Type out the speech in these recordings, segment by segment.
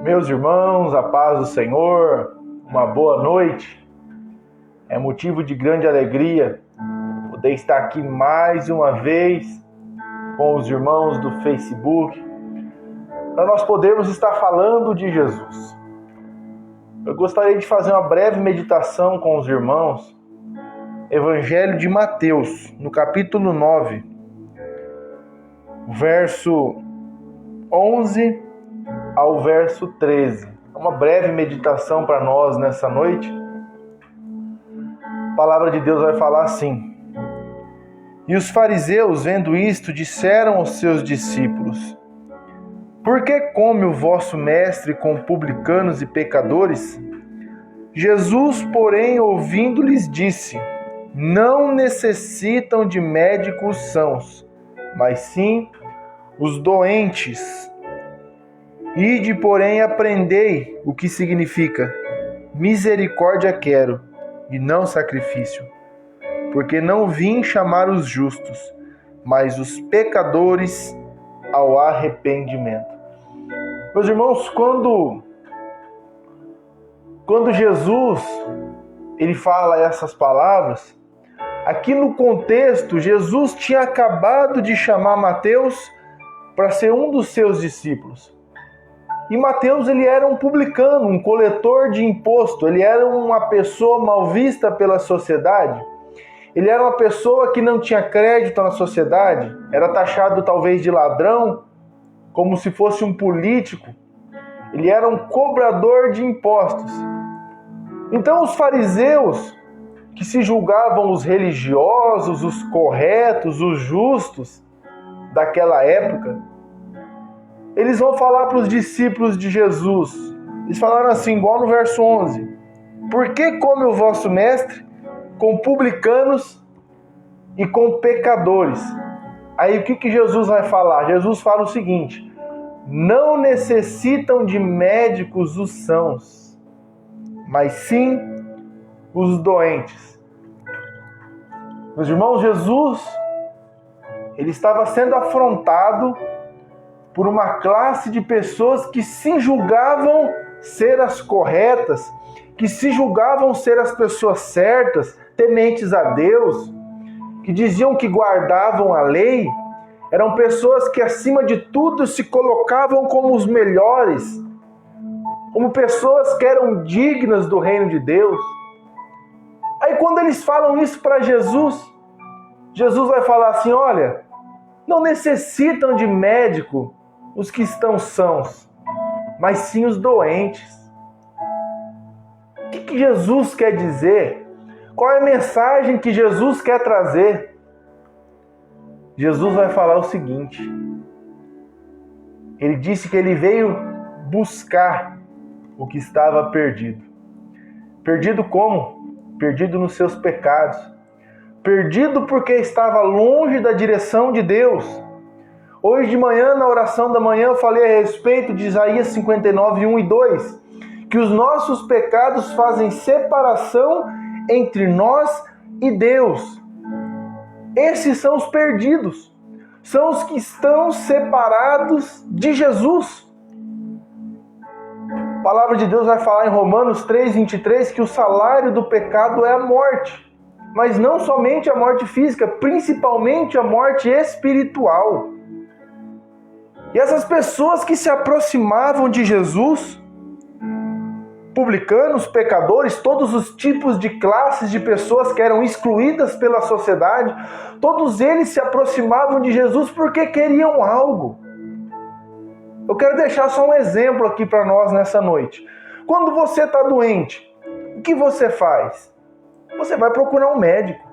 Meus irmãos, a paz do Senhor, uma boa noite. É motivo de grande alegria poder estar aqui mais uma vez com os irmãos do Facebook, para nós podermos estar falando de Jesus. Eu gostaria de fazer uma breve meditação com os irmãos, Evangelho de Mateus, no capítulo 9, verso 11 ao verso 13. Uma breve meditação para nós nessa noite. A palavra de Deus vai falar assim: E os fariseus, vendo isto, disseram aos seus discípulos: Por que come o vosso mestre com publicanos e pecadores? Jesus, porém, ouvindo-lhes, disse: Não necessitam de médicos sãos, mas sim os doentes. Ide, porém, aprendei o que significa: misericórdia quero, e não sacrifício, porque não vim chamar os justos, mas os pecadores ao arrependimento. Meus irmãos, quando Jesus ele fala essas palavras, aqui no contexto, Jesus tinha acabado de chamar Mateus para ser um dos seus discípulos. E Mateus, ele era um publicano, um coletor de imposto, ele era uma pessoa mal vista pela sociedade, ele era uma pessoa que não tinha crédito na sociedade, era taxado talvez de ladrão, como se fosse um político, ele era um cobrador de impostos. Então os fariseus, que se julgavam os religiosos, os corretos, os justos daquela época, eles vão falar para os discípulos de Jesus. Eles falaram assim, igual no verso 11: Por que come o vosso mestre com publicanos e com pecadores? Aí o que Jesus vai falar? Jesus fala o seguinte: Não necessitam de médicos os sãos, mas sim os doentes. Meus irmãos, Jesus, ele estava sendo afrontado por uma classe de pessoas que se julgavam ser as corretas, que se julgavam ser as pessoas certas, tementes a Deus, que diziam que guardavam a lei. Eram pessoas que, acima de tudo, se colocavam como os melhores, como pessoas que eram dignas do reino de Deus. Aí quando eles falam isso para Jesus, Jesus vai falar assim: olha, não necessitam de médico os que estão sãos, mas sim os doentes. O que Jesus quer dizer? Qual é a mensagem que Jesus quer trazer? Jesus vai falar o seguinte: ele disse que ele veio buscar o que estava perdido. Perdido como? Perdido nos seus pecados. Perdido porque estava longe da direção de Deus. Hoje de manhã, na oração da manhã, eu falei a respeito de Isaías 59, 1 e 2, que os nossos pecados fazem separação entre nós e Deus. Esses são os perdidos, são os que estão separados de Jesus. A palavra de Deus vai falar em Romanos 3, 23, que o salário do pecado é a morte, mas não somente a morte física, principalmente a morte espiritual. E essas pessoas que se aproximavam de Jesus, publicanos, pecadores, todos os tipos de classes de pessoas que eram excluídas pela sociedade, todos eles se aproximavam de Jesus porque queriam algo. Eu quero deixar só um exemplo aqui para nós nessa noite. Quando você está doente, o que você faz? Você vai procurar um médico.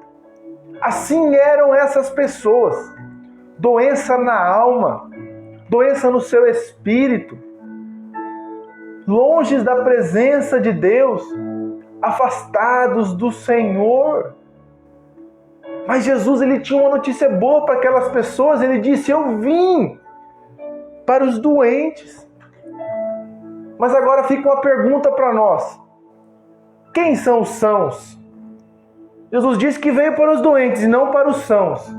Assim eram essas pessoas. Doença na alma, doença no seu espírito, longe da presença de Deus, afastados do Senhor. Mas Jesus, ele tinha uma notícia boa para aquelas pessoas. Ele disse: eu vim para os doentes. Mas agora fica uma pergunta para nós: quem são os sãos? Jesus disse que veio para os doentes e não para os sãos.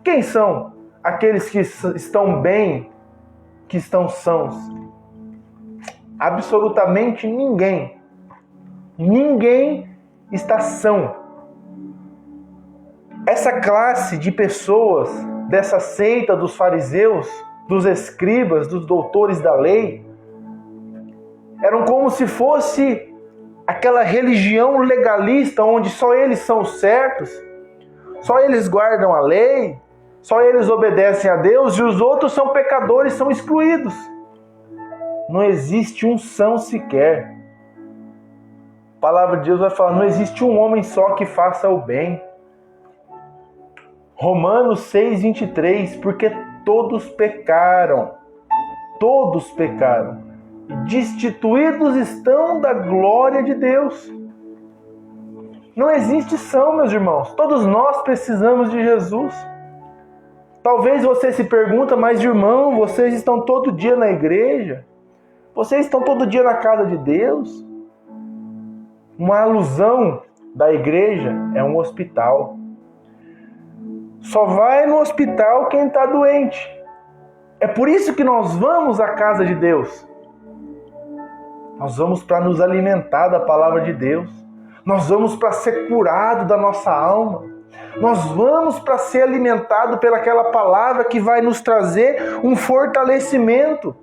Quem são aqueles que estão bem, que estão sãos? Absolutamente ninguém. Ninguém está são. Essa classe de pessoas, dessa seita dos fariseus, dos escribas, dos doutores da lei, eram como se fosse aquela religião legalista onde só eles são certos, só eles guardam a lei, só eles obedecem a Deus e os outros são pecadores, são excluídos. Não existe um são sequer. A palavra de Deus vai falar, não existe um homem só que faça o bem. Romanos 6:23, porque todos pecaram, destituídos estão da glória de Deus. Não existe são, meus irmãos, todos nós precisamos de Jesus. Talvez você se pergunta, mas irmão, vocês estão todo dia na igreja? Vocês estão todo dia na casa de Deus? Uma alusão da igreja é um hospital. Só vai no hospital quem está doente. É por isso que nós vamos à casa de Deus. Nós vamos para nos alimentar da palavra de Deus. Nós vamos para ser curado da nossa alma. Nós vamos para ser alimentado pelaquela palavra que vai nos trazer um fortalecimento.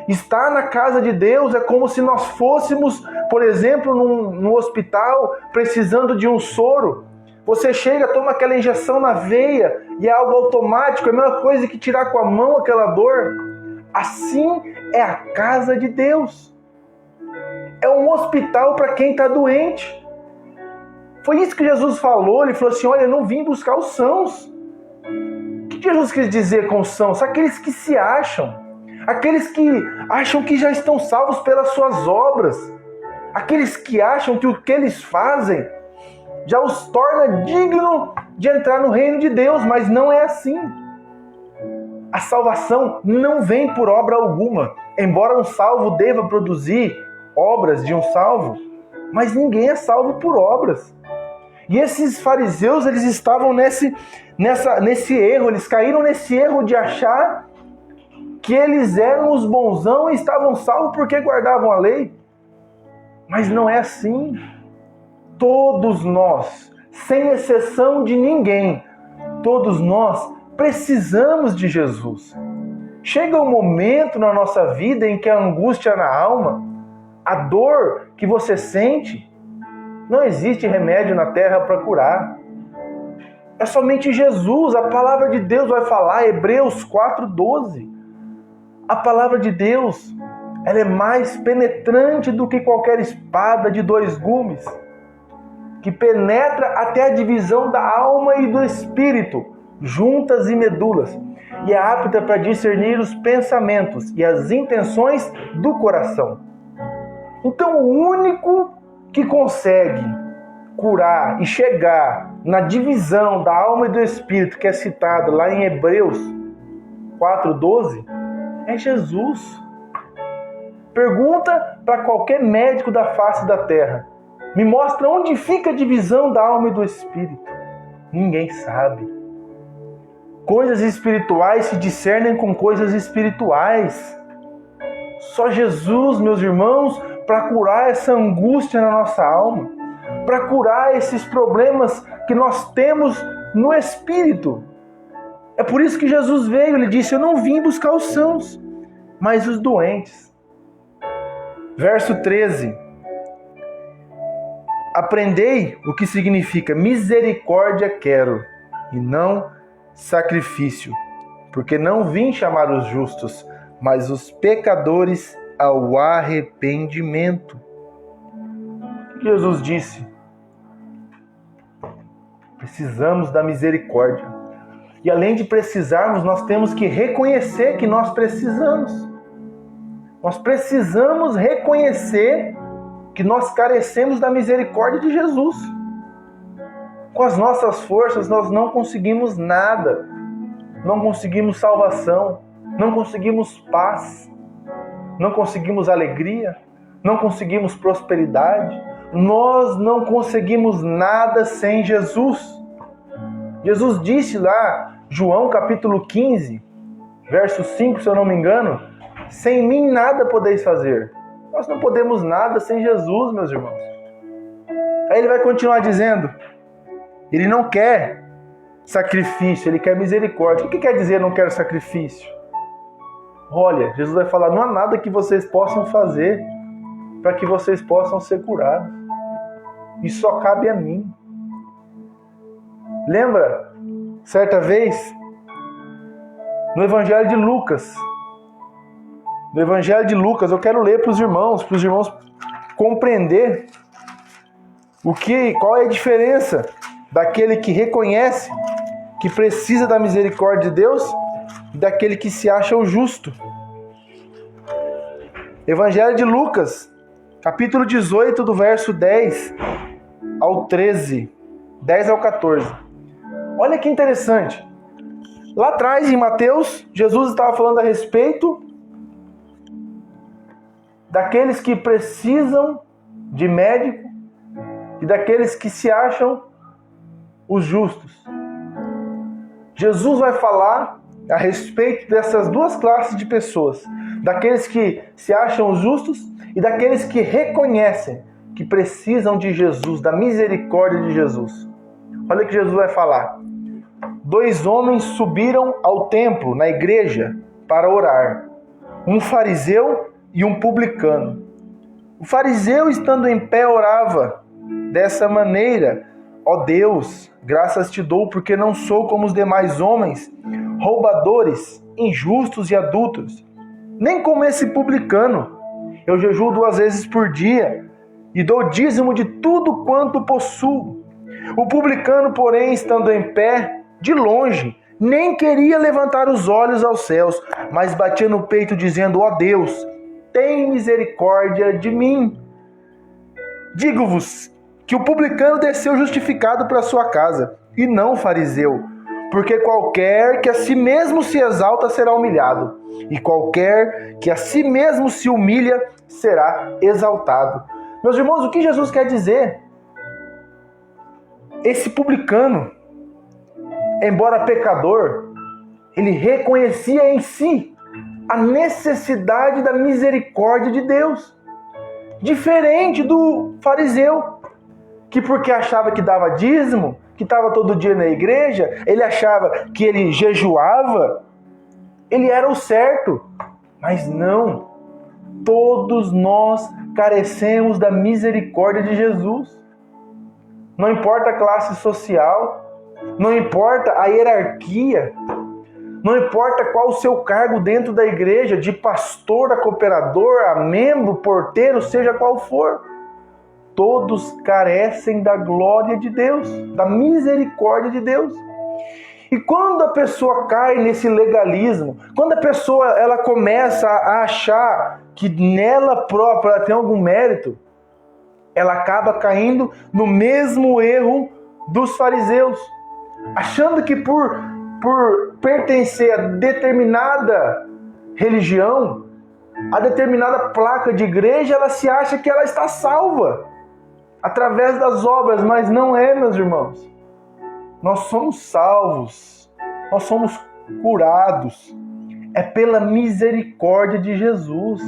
Estar na casa de Deus é como se nós fôssemos, por exemplo, num hospital precisando de um soro. Você chega, toma aquela injeção na veia e é algo automático, é a mesma coisa que tirar com a mão aquela dor. Assim é a casa de Deus. É um hospital para quem está doente. Foi isso que Jesus falou. Ele falou assim, olha, eu não vim buscar os sãos. O que Jesus quis dizer com os sãos? Aqueles que se acham. Aqueles que acham que já estão salvos pelas suas obras. Aqueles que acham que o que eles fazem já os torna digno de entrar no reino de Deus, mas não é assim. A salvação não vem por obra alguma, embora um salvo deva produzir obras de um salvo, mas ninguém é salvo por obras. E esses fariseus, eles estavam nesse erro, eles caíram nesse erro de achar que eles eram os bonzão e estavam salvos porque guardavam a lei. Mas não é assim. Todos nós, sem exceção de ninguém, todos nós precisamos de Jesus. Chega um momento na nossa vida em que a angústia na alma, a dor que você sente, não existe remédio na terra para curar. É somente Jesus. A palavra de Deus vai falar, Hebreus 4:12. A palavra de Deus, ela é mais penetrante do que qualquer espada de 2 gumes, que penetra até a divisão da alma e do espírito, juntas e medulas, e é apta para discernir os pensamentos e as intenções do coração. Então, o único que consegue curar e chegar na divisão da alma e do espírito, que é citado lá em Hebreus 4:12, é Jesus. Pergunta para qualquer médico da face da terra. Me mostra onde fica a divisão da alma e do espírito. Ninguém sabe. Coisas espirituais se discernem com coisas espirituais. Só Jesus, meus irmãos, para curar essa angústia na nossa alma, para curar esses problemas que nós temos no espírito. É por isso que Jesus veio, ele disse, eu não vim buscar os sãos, mas os doentes. Verso 13. Aprendei o que significa misericórdia quero, e não sacrifício, porque não vim chamar os justos, mas os pecadores ao arrependimento. Jesus disse, precisamos da misericórdia. E além de precisarmos, nós temos que reconhecer que nós precisamos. Nós precisamos reconhecer que nós carecemos da misericórdia de Jesus. Com as nossas forças, nós não conseguimos nada. Não conseguimos salvação. Não conseguimos paz. Não conseguimos alegria. Não conseguimos prosperidade. Nós não conseguimos nada sem Jesus. Jesus disse lá, João capítulo 15, verso 5, se eu não me engano, sem mim nada podeis fazer. Nós não podemos nada sem Jesus, meus irmãos. Aí ele vai continuar dizendo, ele não quer sacrifício, ele quer misericórdia. O que quer dizer não quero sacrifício? Olha, Jesus vai falar, não há nada que vocês possam fazer para que vocês possam ser curados. Isso só cabe a mim. Lembra, certa vez, no Evangelho de Lucas, eu quero ler para os irmãos compreender qual é a diferença daquele que reconhece que precisa da misericórdia de Deus e daquele que se acha o justo. Evangelho de Lucas, capítulo 18, do verso 10 ao 13, 10 ao 14. Olha que interessante. Lá atrás, em Mateus, Jesus estava falando a respeito daqueles que precisam de médico e daqueles que se acham os justos. Jesus vai falar a respeito dessas duas classes de pessoas, daqueles que se acham os justos e daqueles que reconhecem que precisam de Jesus, da misericórdia de Jesus. Olha o que Jesus vai falar. 2 homens subiram ao templo, na igreja, para orar. Um fariseu e um publicano. O fariseu, estando em pé, orava dessa maneira: ó Deus, graças te dou, porque não sou como os demais homens, roubadores, injustos e adúlteros, nem como esse publicano. Eu jejuo 2 vezes por dia e dou dízimo de tudo quanto possuo. O publicano, porém, estando em pé, de longe, nem queria levantar os olhos aos céus, mas batia no peito, dizendo: ó Deus, tem misericórdia de mim. Digo-vos que o publicano desceu justificado para sua casa, e não o fariseu, porque qualquer que a si mesmo se exalta será humilhado, e qualquer que a si mesmo se humilha será exaltado. Meus irmãos, o que Jesus quer dizer? Esse publicano, embora pecador, ele reconhecia em si a necessidade da misericórdia de Deus. Diferente do fariseu, que porque achava que dava dízimo, que estava todo dia na igreja, ele achava que ele jejuava, ele era o certo. Mas não, todos nós carecemos da misericórdia de Jesus. Não importa a classe social, não importa a hierarquia, não importa qual o seu cargo dentro da igreja, de pastor a cooperador, a membro, porteiro, seja qual for, todos carecem da glória de Deus, da misericórdia de Deus. E quando a pessoa cai nesse legalismo, quando a pessoa ela começa a achar que nela própria ela tem algum mérito, ela acaba caindo no mesmo erro dos fariseus, achando que por pertencer a determinada religião, a determinada placa de igreja, ela se acha que ela está salva através das obras, mas não é, meus irmãos. Nós somos salvos, nós somos curados, é pela misericórdia de Jesus.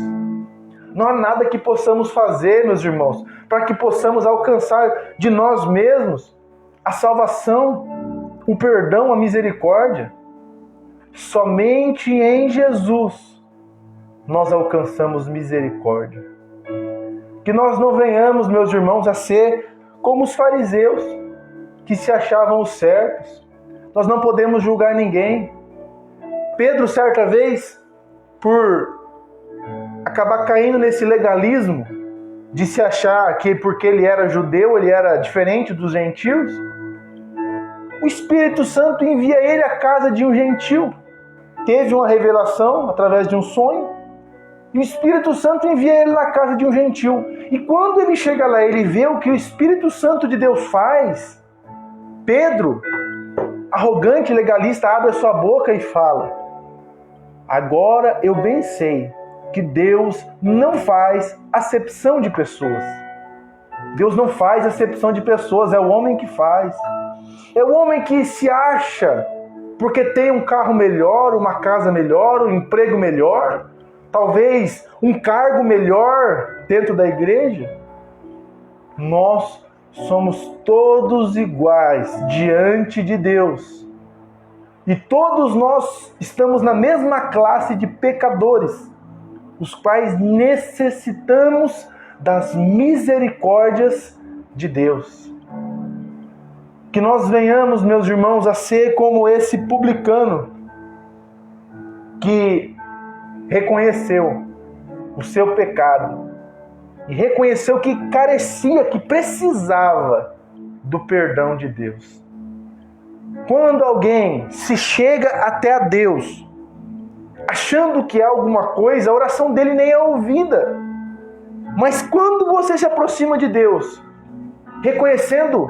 Não há nada que possamos fazer, meus irmãos, para que possamos alcançar de nós mesmos a salvação, o perdão, a misericórdia. Somente em Jesus nós alcançamos misericórdia. Que nós não venhamos, meus irmãos, a ser como os fariseus, que se achavam os certos. Nós não podemos julgar ninguém. Pedro, certa vez, por acabar caindo nesse legalismo de se achar que porque ele era judeu, ele era diferente dos gentios, o Espírito Santo envia ele à casa de um gentil. Teve uma revelação através de um sonho, e o Espírito Santo envia ele na casa de um gentil. E quando ele chega lá, ele vê o que o Espírito Santo de Deus faz. Pedro, arrogante, legalista, abre a sua boca e fala: agora eu bem sei que Deus não faz acepção de pessoas. Deus não faz acepção de pessoas, é o homem que faz. É o homem que se acha, porque tem um carro melhor, uma casa melhor, um emprego melhor, talvez um cargo melhor dentro da igreja. Nós somos todos iguais diante de Deus. E todos nós estamos na mesma classe de pecadores, os quais necessitamos das misericórdias de Deus. Que nós venhamos, meus irmãos, a ser como esse publicano que reconheceu o seu pecado e reconheceu que carecia, que precisava do perdão de Deus. Quando alguém se chega até a Deus achando que é alguma coisa, a oração dele nem é ouvida. Mas quando você se aproxima de Deus, reconhecendo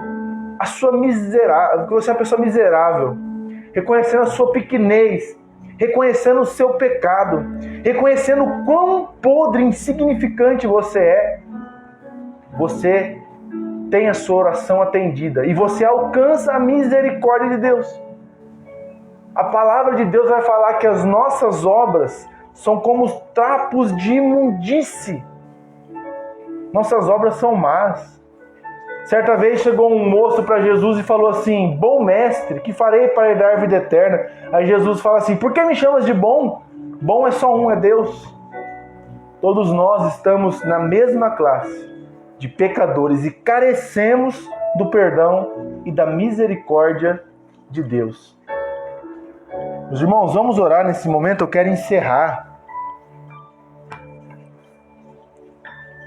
a sua que você é uma pessoa miserável, reconhecendo a sua pequenez, reconhecendo o seu pecado, reconhecendo o quão podre e insignificante você tem a sua oração atendida e você alcança a misericórdia de Deus. A palavra de Deus vai falar que as nossas obras são como os trapos de imundície. Nossas obras são más. Certa vez chegou um moço para Jesus e falou assim: bom mestre, que farei para herdar a vida eterna? Aí Jesus fala assim: por que me chamas de bom? Bom é só um, é Deus. Todos nós estamos na mesma classe de pecadores e carecemos do perdão e da misericórdia de Deus. Meus irmãos, vamos orar nesse momento. Eu quero encerrar.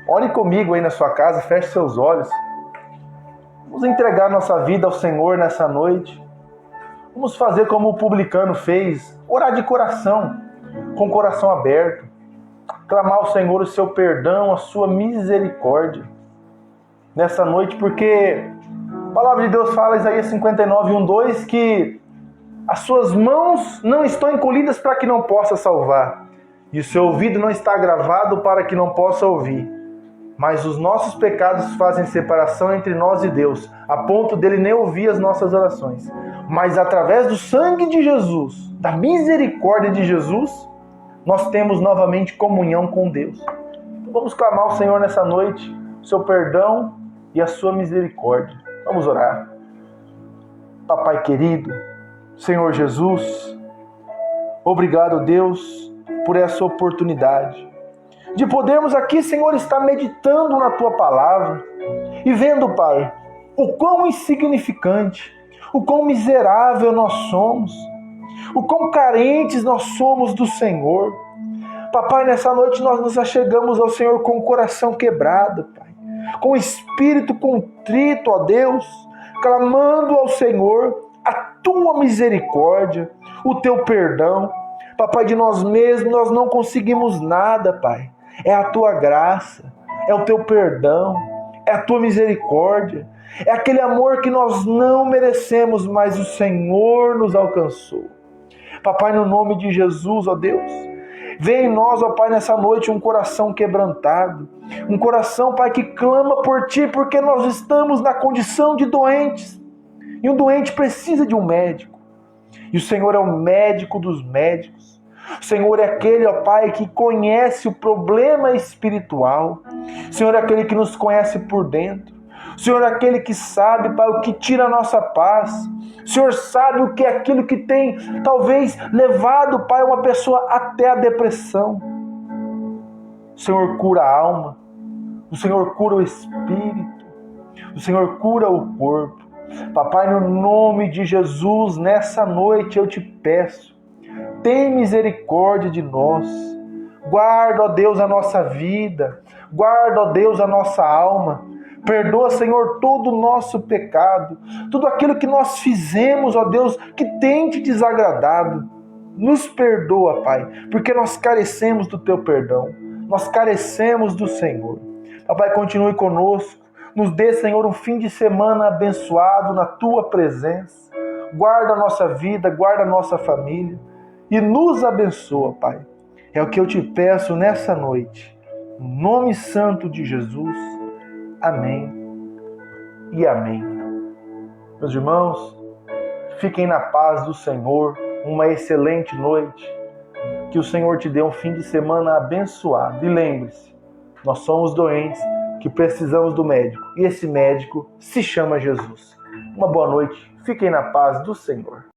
Ore comigo aí na sua casa, feche seus olhos. Vamos entregar nossa vida ao Senhor nessa noite. Vamos fazer como o publicano fez, orar de coração, com o coração aberto. Clamar ao Senhor o seu perdão, a sua misericórdia nessa noite, porque a palavra de Deus fala, Isaías 59, 1, 2, que as suas mãos não estão encolhidas para que não possa salvar, e o seu ouvido não está agravado para que não possa ouvir. Mas os nossos pecados fazem separação entre nós e Deus, a ponto dele nem ouvir as nossas orações. Mas através do sangue de Jesus, da misericórdia de Jesus, nós temos novamente comunhão com Deus. Então vamos clamar ao Senhor nessa noite, o seu perdão e a sua misericórdia. Vamos orar. Papai querido, Senhor Jesus, obrigado, Deus, por essa oportunidade de podermos aqui, Senhor, estar meditando na Tua Palavra e vendo, Pai, o quão insignificante, o quão miserável nós somos, o quão carentes nós somos do Senhor. Papai, nessa noite nós nos achegamos ao Senhor com o coração quebrado, Pai, com o espírito contrito, ó Deus, clamando ao Senhor a Tua misericórdia, o Teu perdão. Papai, de nós mesmos nós não conseguimos nada, Pai. É a Tua graça, é o Teu perdão, é a Tua misericórdia, é aquele amor que nós não merecemos, mas o Senhor nos alcançou. Papai, no nome de Jesus, ó Deus, vem em nós, ó Pai, nessa noite um coração quebrantado, um coração, Pai, que clama por Ti, porque nós estamos na condição de doentes, e um doente precisa de um médico, e o Senhor é o médico dos médicos. O Senhor é aquele, ó Pai, que conhece o problema espiritual. O Senhor é aquele que nos conhece por dentro. O Senhor é aquele que sabe, Pai, o que tira a nossa paz. O Senhor sabe o que é aquilo que tem, talvez, levado, Pai, uma pessoa até a depressão. O Senhor cura a alma. O Senhor cura o espírito. O Senhor cura o corpo. Papai, no nome de Jesus, nessa noite eu te peço, tem misericórdia de nós. Guarda, ó Deus, a nossa vida. Guarda, ó Deus, a nossa alma. Perdoa, Senhor, todo o nosso pecado. Tudo aquilo que nós fizemos, ó Deus, que tem te desagradado. Nos perdoa, Pai, porque nós carecemos do Teu perdão. Nós carecemos do Senhor. Papai, continue conosco. Nos dê, Senhor, um fim de semana abençoado na Tua presença. Guarda a nossa vida, guarda a nossa família. E nos abençoa, Pai. É o que eu te peço nessa noite. No nome santo de Jesus. Amém e amém. Meus irmãos, fiquem na paz do Senhor. Uma excelente noite. Que o Senhor te dê um fim de semana abençoado. E lembre-se, nós somos doentes que precisamos do médico. E esse médico se chama Jesus. Uma boa noite. Fiquem na paz do Senhor.